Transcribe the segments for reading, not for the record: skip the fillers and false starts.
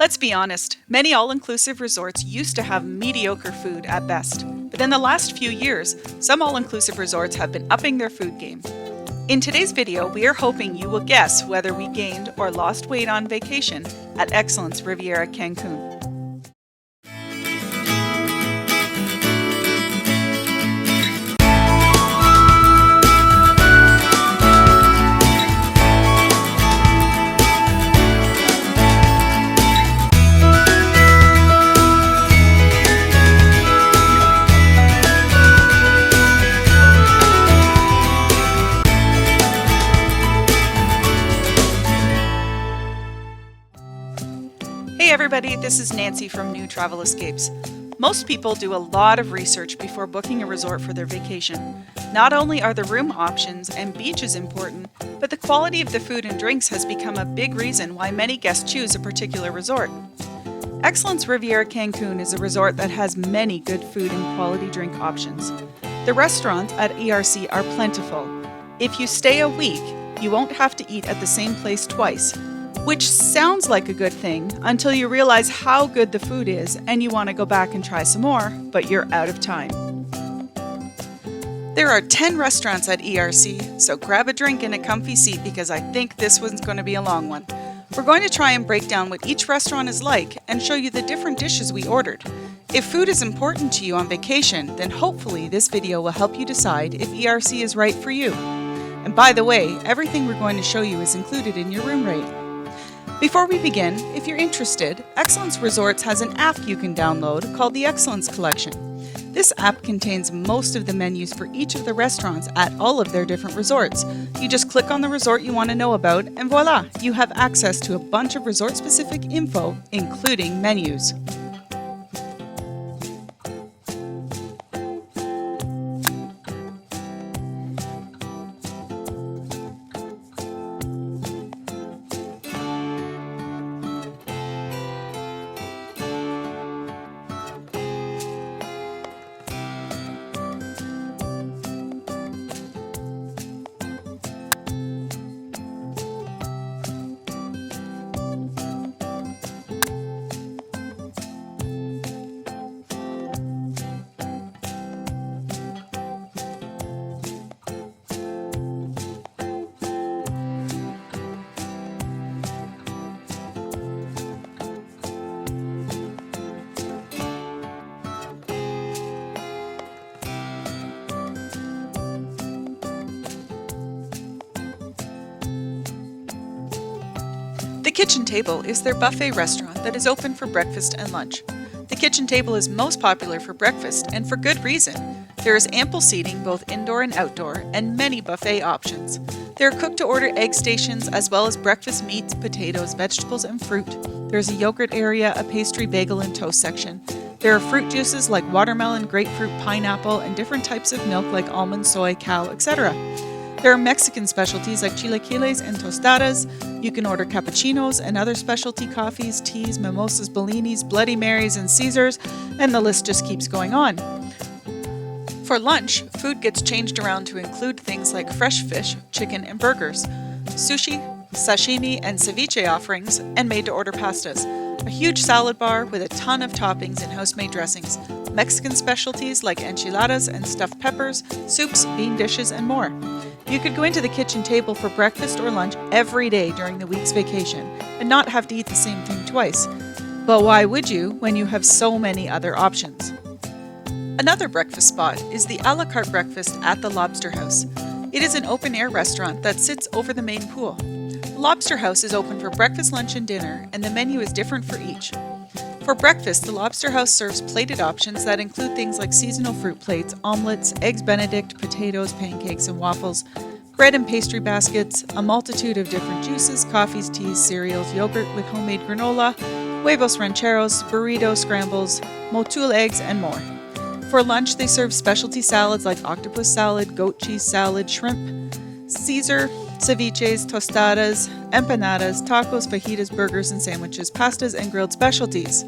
Let's be honest, many all-inclusive resorts used to have mediocre food at best. But in the last few years, some all-inclusive resorts have been upping their food game. In today's video, we are hoping you will guess whether we gained or lost weight on vacation at Excellence Riviera Cancun. Hey everybody, this is Nancy from New Travel Escapes. Most people do a lot of research before booking a resort for their vacation. Not only are the room options and beaches important, but the quality of the food and drinks has become a big reason why many guests choose a particular resort. Excellence Riviera Cancun is a resort that has many good food and quality drink options. The restaurants at ERC are plentiful. If you stay a week, you won't have to eat at the same place twice, which sounds like a good thing until you realize how good the food is and you want to go back and try some more, but you're out of time. There are 10 restaurants at ERC, so grab a drink and a comfy seat because I think this one's going to be a long one. We're going to try and break down what each restaurant is like and show you the different dishes we ordered. If food is important to you on vacation, then hopefully this video will help you decide if ERC is right for you. And by the way, everything we're going to show you is included in your room rate. Before we begin, if you're interested, Excellence Resorts has an app you can download called the Excellence Collection. This app contains most of the menus for each of the restaurants at all of their different resorts. You just click on the resort you want to know about and voila, you have access to a bunch of resort-specific info, including menus. The Kitchen Table is their buffet restaurant that is open for breakfast and lunch. The Kitchen Table is most popular for breakfast, and for good reason. There is ample seating both indoor and outdoor, and many buffet options. There are cook-to-order egg stations, as well as breakfast meats, potatoes, vegetables, and fruit. There is a yogurt area, a pastry, bagel, and toast section. There are fruit juices like watermelon, grapefruit, pineapple, and different types of milk like almond, soy, cow, etc. There are Mexican specialties like chilaquiles and tostadas. You can order cappuccinos and other specialty coffees, teas, mimosas, bellinis, Bloody Marys, and Caesars, and the list just keeps going on. For lunch, food gets changed around to include things like fresh fish, chicken, and burgers, sushi, sashimi, and ceviche offerings, and made-to-order pastas. A huge salad bar with a ton of toppings and house-made dressings, Mexican specialties like enchiladas and stuffed peppers, soups, bean dishes, and more. You could go into the Kitchen Table for breakfast or lunch every day during the week's vacation and not have to eat the same thing twice. But why would you when you have so many other options? Another breakfast spot is the a la carte breakfast at the Lobster House. It is an open-air restaurant that sits over the main pool. The Lobster House is open for breakfast, lunch, and dinner, and the menu is different for each. For breakfast, the Lobster House serves plated options that include things like seasonal fruit plates, omelets, eggs Benedict, potatoes, pancakes, and waffles, bread and pastry baskets, a multitude of different juices, coffees, teas, cereals, yogurt with homemade granola, huevos rancheros, burrito scrambles, motul eggs, and more. For lunch, they serve specialty salads like octopus salad, goat cheese salad, shrimp, Caesar, ceviches, tostadas, empanadas, tacos, fajitas, burgers and sandwiches, pastas, and grilled specialties.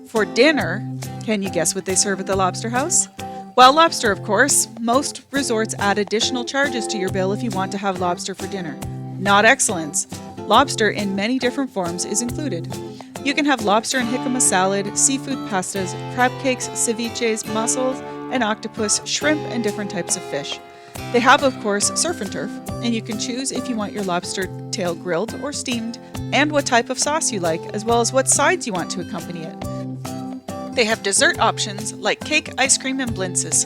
For dinner, can you guess what they serve at the Lobster House? Well, lobster, of course. Most resorts add additional charges to your bill if you want to have lobster for dinner. Not Excellence. Lobster in many different forms is included. You can have lobster and jicama salad, seafood pastas, crab cakes, ceviches, mussels, and octopus, shrimp, and different types of fish. They have, of course, surf and turf, and you can choose if you want your lobster tail grilled or steamed, and what type of sauce you like, as well as what sides you want to accompany it. They have dessert options like cake, ice cream, and blintzes.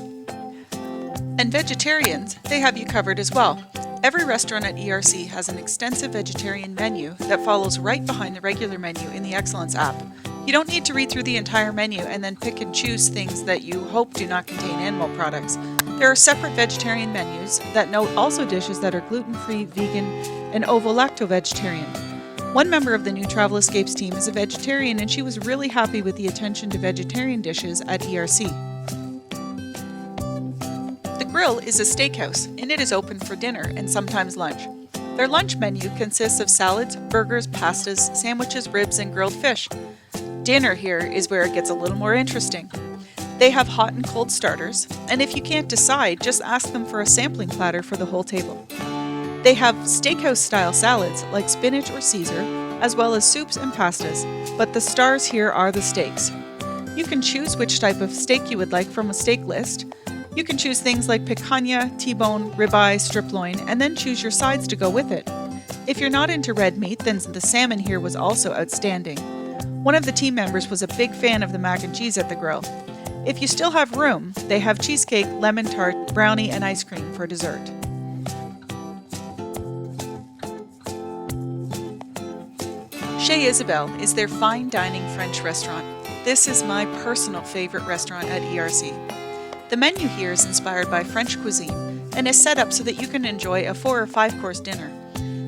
And vegetarians, they have you covered as well. Every restaurant at ERC has an extensive vegetarian menu that follows right behind the regular menu in the Excellence app. You don't need to read through the entire menu and then pick and choose things that you hope do not contain animal products. There are separate vegetarian menus that note also dishes that are gluten-free, vegan, and ovo-lacto-vegetarian. One member of the new Travel Escapes team is a vegetarian, and she was really happy with the attention to vegetarian dishes at ERC. The Grill is a steakhouse, and it is open for dinner and sometimes lunch. Their lunch menu consists of salads, burgers, pastas, sandwiches, ribs, and grilled fish. Dinner here is where it gets a little more interesting. They have hot and cold starters, and if you can't decide, just ask them for a sampling platter for the whole table. They have steakhouse-style salads like spinach or Caesar, as well as soups and pastas, but the stars here are the steaks. You can choose which type of steak you would like from a steak list. You can choose things like picanha, T-bone, ribeye, strip loin, and then choose your sides to go with it. If you're not into red meat, then the salmon here was also outstanding. One of the team members was a big fan of the mac and cheese at the Grill. If you still have room, they have cheesecake, lemon tart, brownie, and ice cream for dessert. Shae Isabel is their fine dining French restaurant. This is my personal favorite restaurant at ERC. The menu here is inspired by French cuisine and is set up so that you can enjoy a 4 or 5 course dinner.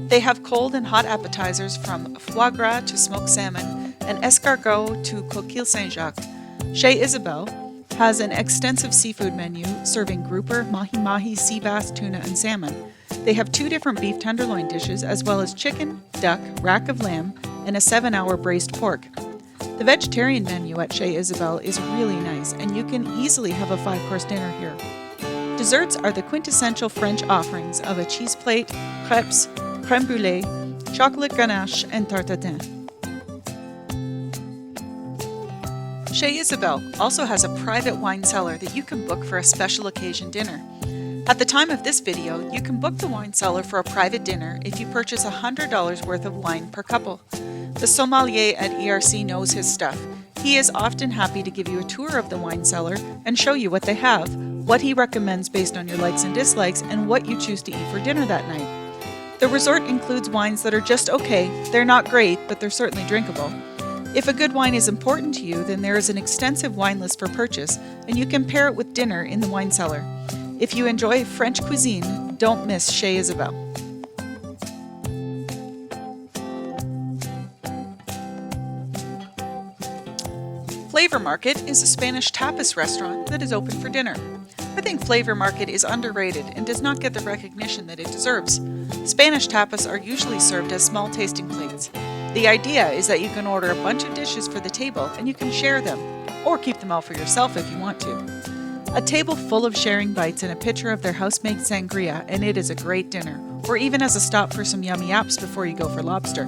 They have cold and hot appetizers from foie gras to smoked salmon and escargot to coquille Saint-Jacques. Shae Isabel has an extensive seafood menu serving grouper, mahi-mahi, sea bass, tuna, and salmon. They have 2 different beef tenderloin dishes as well as chicken, duck, rack of lamb, and a 7-hour braised pork. The vegetarian menu at Shae Isabel is really nice, and you can easily have a 5-course dinner here. Desserts are the quintessential French offerings of a cheese plate, crepes, crème brûlée, chocolate ganache, and tarte tatin. Shae Isabel also has a private wine cellar that you can book for a special occasion dinner. At the time of this video, you can book the wine cellar for a private dinner if you purchase $100 worth of wine per couple. The sommelier at ERC knows his stuff. He is often happy to give you a tour of the wine cellar and show you what they have, what he recommends based on your likes and dislikes, and what you choose to eat for dinner that night. The resort includes wines that are just okay. They're not great, but they're certainly drinkable. If a good wine is important to you, then there is an extensive wine list for purchase, and you can pair it with dinner in the wine cellar. If you enjoy French cuisine, don't miss Shae Isabel. Flavor Market is a Spanish tapas restaurant that is open for dinner. I think Flavor Market is underrated and does not get the recognition that it deserves. Spanish tapas are usually served as small tasting plates. The idea is that you can order a bunch of dishes for the table and you can share them, or keep them all for yourself if you want to. A table full of sharing bites and a pitcher of their house-made sangria, and it is a great dinner, or even as a stop for some yummy apps before you go for lobster.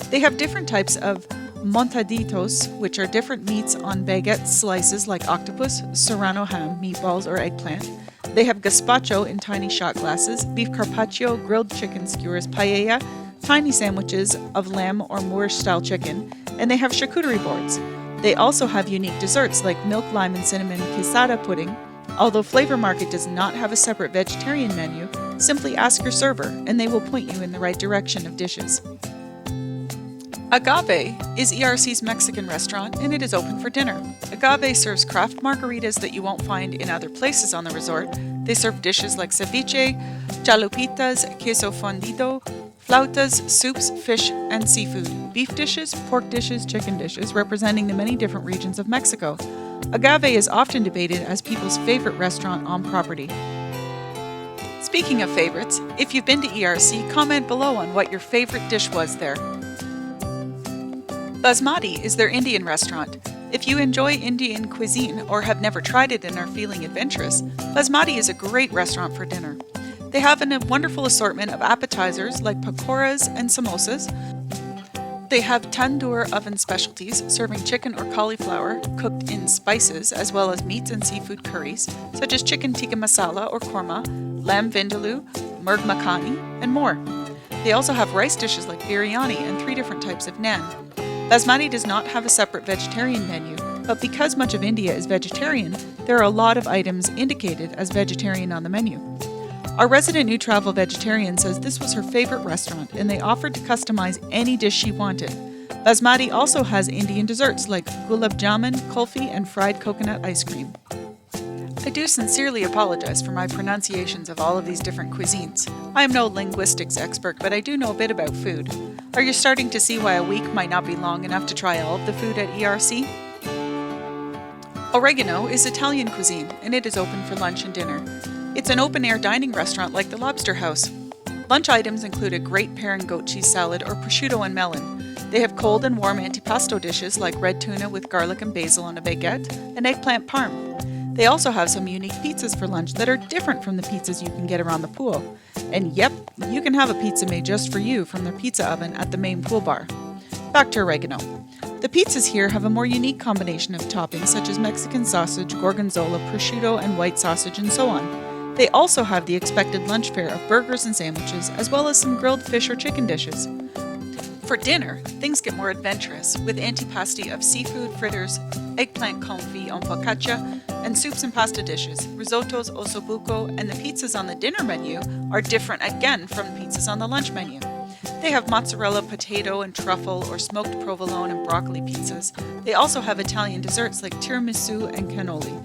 They have different types of montaditos, which are different meats on baguette slices like octopus, serrano ham, meatballs, or eggplant. They have gazpacho in tiny shot glasses, beef carpaccio, grilled chicken skewers, paella, tiny sandwiches of lamb or Moorish-style chicken, and they have charcuterie boards. They also have unique desserts like milk, lime, and cinnamon quesada pudding. Although Flavor Market does not have a separate vegetarian menu, simply ask your server and they will point you in the right direction of dishes. Agave is ERC's Mexican restaurant, and it is open for dinner. Agave serves craft margaritas that you won't find in other places on the resort. They serve dishes like ceviche, chalupitas, queso fundido, flautas, soups, fish, and seafood, beef dishes, pork dishes, chicken dishes, representing the many different regions of Mexico. Agave is often debated as people's favorite restaurant on property. Speaking of favorites, if you've been to ERC, comment below on what your favorite dish was there. Basmati is their Indian restaurant. If you enjoy Indian cuisine or have never tried it and are feeling adventurous, Basmati is a great restaurant for dinner. They have a wonderful assortment of appetizers like pakoras and samosas. They have tandoor oven specialties, serving chicken or cauliflower cooked in spices, as well as meats and seafood curries, such as chicken tikka masala or korma, lamb vindaloo, murg makhani, and more. They also have rice dishes like biryani and 3 different types of naan. Basmati does not have a separate vegetarian menu, but because much of India is vegetarian, there are a lot of items indicated as vegetarian on the menu. Our resident new travel vegetarian says this was her favorite restaurant and they offered to customize any dish she wanted. Basmati also has Indian desserts like gulab jamun, kulfi, and fried coconut ice cream. I do sincerely apologize for my pronunciations of all of these different cuisines. I am no linguistics expert, but I do know a bit about food. Are you starting to see why a week might not be long enough to try all of the food at ERC? Oregano is Italian cuisine and it is open for lunch and dinner. It's an open-air dining restaurant like the Lobster House. Lunch items include a great pear and goat cheese salad or prosciutto and melon. They have cold and warm antipasto dishes like red tuna with garlic and basil on a baguette and eggplant parm. They also have some unique pizzas for lunch that are different from the pizzas you can get around the pool. And yep, you can have a pizza made just for you from their pizza oven at the main pool bar. Back to Oregano. The pizzas here have a more unique combination of toppings such as Mexican sausage, gorgonzola, prosciutto, and white sausage, and so on. They also have the expected lunch fare of burgers and sandwiches, as well as some grilled fish or chicken dishes. For dinner, things get more adventurous, with antipasti of seafood fritters, eggplant confit en focaccia, and soups and pasta dishes, risottos, ossobuco, and the pizzas on the dinner menu are different again from pizzas on the lunch menu. They have mozzarella, potato, and truffle or smoked provolone and broccoli pizzas. They also have Italian desserts like tiramisu and cannoli.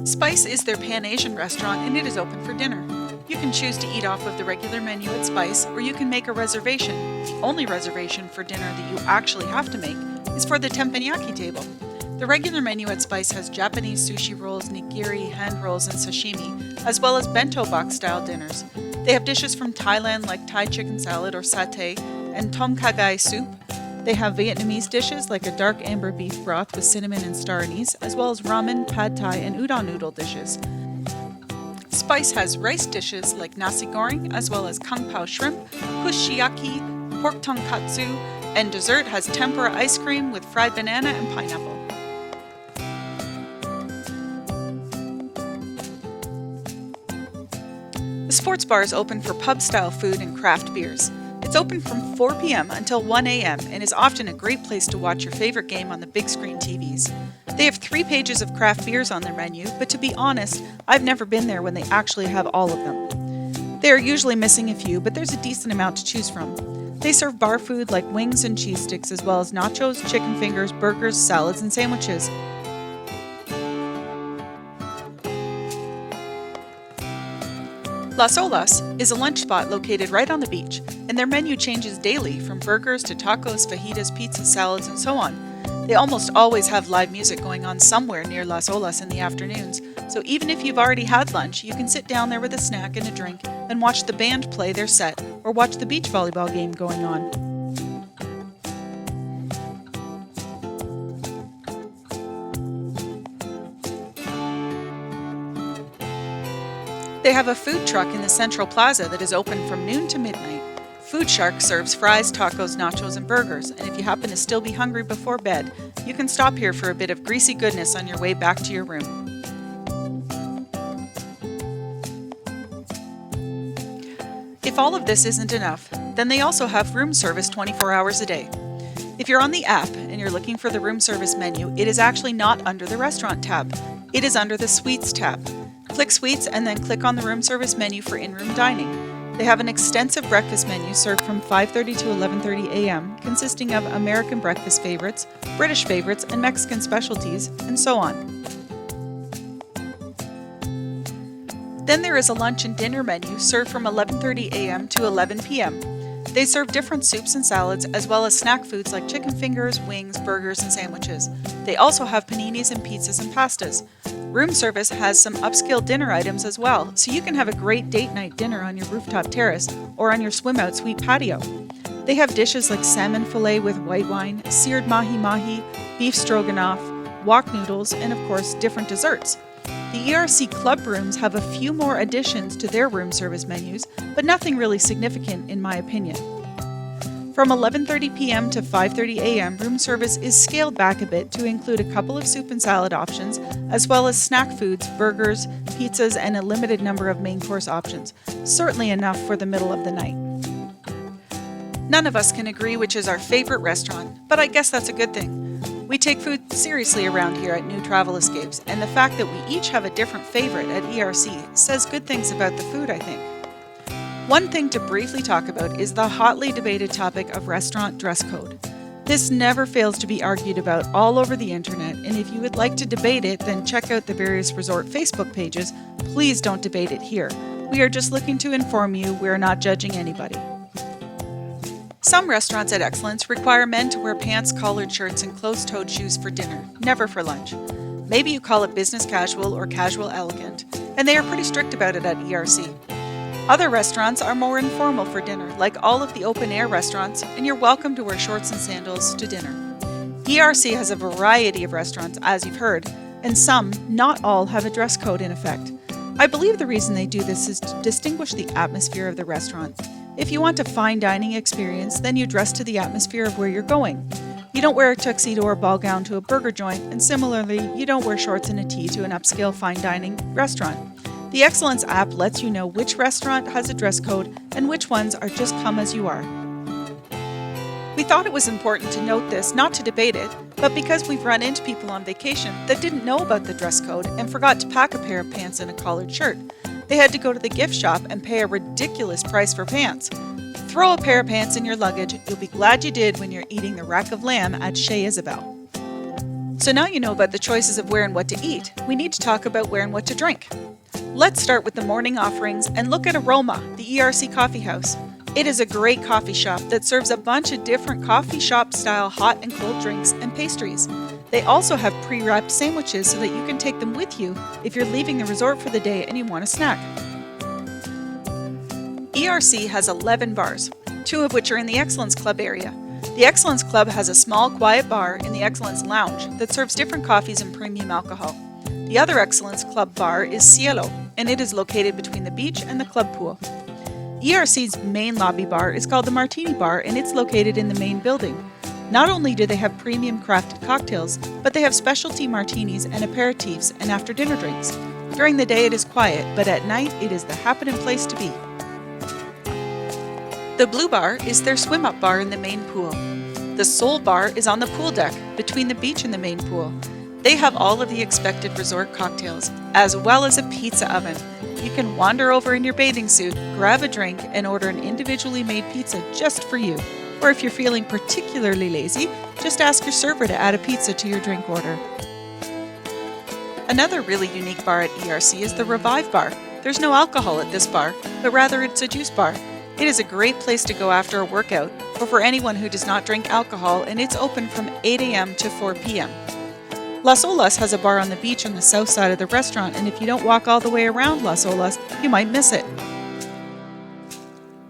Spice is their Pan-Asian restaurant and it is open for dinner. You can choose to eat off of the regular menu at Spice or you can make a reservation. The only reservation for dinner that you actually have to make is for the teppanyaki table. The regular menu at Spice has Japanese sushi rolls, nigiri, hand rolls, and sashimi, as well as bento box style dinners. They have dishes from Thailand like Thai chicken salad or satay and tom kha gai soup. They have Vietnamese dishes like a dark amber beef broth with cinnamon and star anise, as well as ramen, pad thai, and udon noodle dishes. Spice has rice dishes like nasi goreng, as well as kung pao shrimp, kushiyaki, pork tonkatsu, and dessert has tempura ice cream with fried banana and pineapple. The sports bar is open for pub-style food and craft beers. It's open from 4 p.m. until 1 a.m. and is often a great place to watch your favorite game on the big screen TVs. They have 3 pages of craft beers on their menu, but to be honest, I've never been there when they actually have all of them. They are usually missing a few, but there's a decent amount to choose from. They serve bar food like wings and cheese sticks, as well as nachos, chicken fingers, burgers, salads, and sandwiches. Solas is a lunch spot located right on the beach, and their menu changes daily from burgers to tacos, fajitas, pizzas, salads, and so on. They almost always have live music going on somewhere near Solas in the afternoons, so even if you've already had lunch, you can sit down there with a snack and a drink and watch the band play their set or watch the beach volleyball game going on. They have a food truck in the Central Plaza that is open from noon to midnight. Food Shark serves fries, tacos, nachos, and burgers, and if you happen to still be hungry before bed, you can stop here for a bit of greasy goodness on your way back to your room. If all of this isn't enough, then they also have room service 24 hours a day. If you're on the app and you're looking for the room service menu, it is actually not under the restaurant tab. It is under the suites tab. Click Suites and then click on the room service menu for in-room dining. They have an extensive breakfast menu served from 5:30 to 11:30 a.m., consisting of American breakfast favorites, British favorites, and Mexican specialties, and so on. Then there is a lunch and dinner menu served from 11:30 a.m. to 11 p.m. They serve different soups and salads, as well as snack foods like chicken fingers, wings, burgers, and sandwiches. They also have paninis and pizzas and pastas. Room service has some upscale dinner items as well, so you can have a great date night dinner on your rooftop terrace or on your swim-out suite patio. They have dishes like salmon fillet with white wine, seared mahi-mahi, beef stroganoff, wok noodles, and of course, different desserts. The ERC Club rooms have a few more additions to their room service menus, but nothing really significant in my opinion. From 11:30 p.m. to 5:30 a.m., room service is scaled back a bit to include a couple of soup and salad options, as well as snack foods, burgers, pizzas, and a limited number of main course options. Certainly enough for the middle of the night. None of us can agree which is our favorite restaurant, but I guess that's a good thing. We take food seriously around here at New Travel Escapes, and the fact that we each have a different favorite at ERC says good things about the food, I think. One thing to briefly talk about is the hotly debated topic of restaurant dress code. This never fails to be argued about all over the internet, and if you would like to debate it, then check out the various resort Facebook pages. Please don't debate it here. We are just looking to inform you we are not judging anybody. Some restaurants at Excellence require men to wear pants, collared shirts, and closed-toed shoes for dinner, never for lunch. Maybe you call it business casual or casual elegant, and they are pretty strict about it at ERC. Other restaurants are more informal for dinner, like all of the open-air restaurants, and you're welcome to wear shorts and sandals to dinner. ERC has a variety of restaurants, as you've heard, and some, not all, have a dress code in effect. I believe the reason they do this is to distinguish the atmosphere of the restaurant. If you want a fine dining experience, then you dress to the atmosphere of where you're going. You don't wear a tuxedo or ball gown to a burger joint, and similarly, you don't wear shorts and a tee to an upscale fine dining restaurant. The Excellence app lets you know which restaurant has a dress code and which ones are just come as you are. We thought it was important to note this, not to debate it, but because we've run into people on vacation that didn't know about the dress code and forgot to pack a pair of pants and a collared shirt. They had to go to the gift shop and pay a ridiculous price for pants. Throw a pair of pants in your luggage. You'll be glad you did when you're eating the rack of lamb at Shae Isabel. So now you know about the choices of where and what to eat. We need to talk about where and what to drink. Let's start with the morning offerings and look at Aroma, the ERC coffee house. It is a great coffee shop that serves a bunch of different coffee shop style hot and cold drinks and pastries. They also have pre-wrapped sandwiches so that you can take them with you if you're leaving the resort for the day and you want a snack. ERC has 11 bars, 2 of which are in the Excellence Club area. The Excellence Club has a small, quiet bar in the Excellence Lounge that serves different coffees and premium alcohol. The other Excellence Club bar is Cielo, and it is located between the beach and the club pool. ERC's main lobby bar is called the Martini Bar, and it's located in the main building. Not only do they have premium crafted cocktails, but they have specialty martinis and aperitifs and after-dinner drinks. During the day it is quiet, but at night it is the happening place to be. The Blue Bar is their swim-up bar in the main pool. The Soul Bar is on the pool deck, between the beach and the main pool. They have all of the expected resort cocktails, as well as a pizza oven. You can wander over in your bathing suit, grab a drink, and order an individually made pizza just for you. Or if you're feeling particularly lazy, just ask your server to add a pizza to your drink order. Another really unique bar at ERC is the Revive Bar. There's no alcohol at this bar, but rather it's a juice bar. It is a great place to go after a workout, or for anyone who does not drink alcohol, and it's open from 8 a.m. to 4 p.m. Las Olas has a bar on the beach on the south side of the restaurant, and if you don't walk all the way around Las Olas, you might miss it.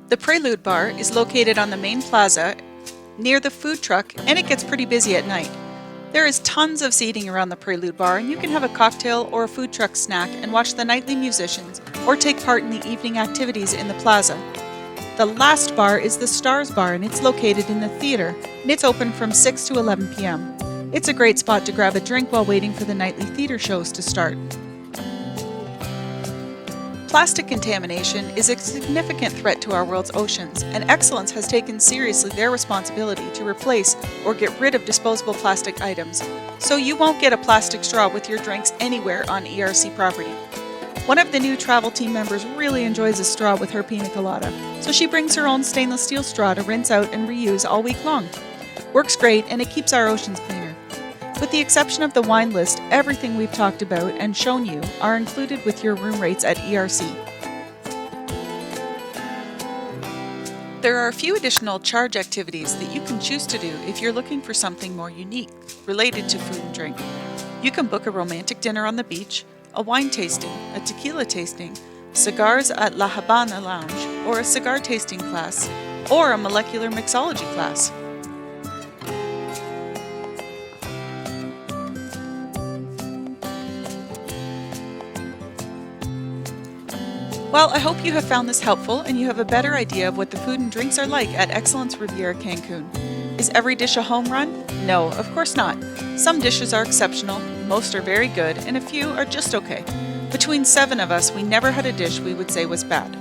The Prelude Bar is located on the main plaza near the food truck, and it gets pretty busy at night. There is tons of seating around the Prelude Bar, and you can have a cocktail or a food truck snack and watch the nightly musicians or take part in the evening activities in the plaza. The last bar is the Stars Bar, and it's located in the theater, and it's open from 6 to 11 p.m. It's a great spot to grab a drink while waiting for the nightly theater shows to start. Plastic contamination is a significant threat to our world's oceans, and Excellence has taken seriously their responsibility to replace or get rid of disposable plastic items, so you won't get a plastic straw with your drinks anywhere on ERC property. One of the new travel team members really enjoys a straw with her pina colada, so she brings her own stainless steel straw to rinse out and reuse all week long. Works great, and it keeps our oceans cleaner. With the exception of the wine list, everything we've talked about and shown you are included with your room rates at ERC. There are a few additional charge activities that you can choose to do if you're looking for something more unique related to food and drink. You can book a romantic dinner on the beach, a wine tasting, a tequila tasting, cigars at La Habana Lounge, or a cigar tasting class, or a molecular mixology class. Well, I hope you have found this helpful and you have a better idea of what the food and drinks are like at Excellence Riviera Cancun. Is every dish a home run? No, of course not. Some dishes are exceptional, most are very good, and a few are just okay. Between 7 of us, we never had a dish we would say was bad.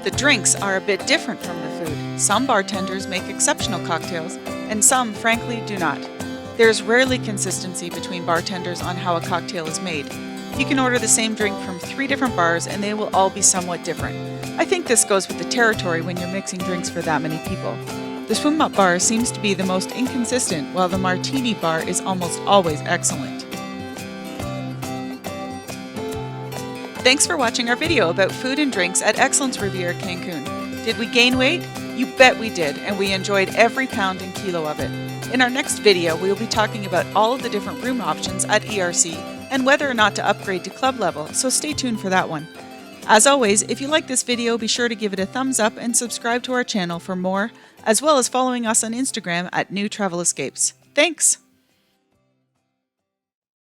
The drinks are a bit different from the food. Some bartenders make exceptional cocktails, and some, frankly, do not. There is rarely consistency between bartenders on how a cocktail is made. You can order the same drink from 3 different bars and they will all be somewhat different. I think this goes with the territory when you're mixing drinks for that many people. The swim up bar seems to be the most inconsistent, while the martini bar is almost always excellent. Thanks for watching our video about food and drinks at Excellence Riviera Cancun. Did we gain weight? You bet we did, and we enjoyed every pound and kilo of it. In our next video, we will be talking about all of the different room options at ERC and whether or not to upgrade to club level, so stay tuned for that one. As always, if you like this video, be sure to give it a thumbs up and subscribe to our channel for more, as well as following us on Instagram at New Travel Escapes. Thanks!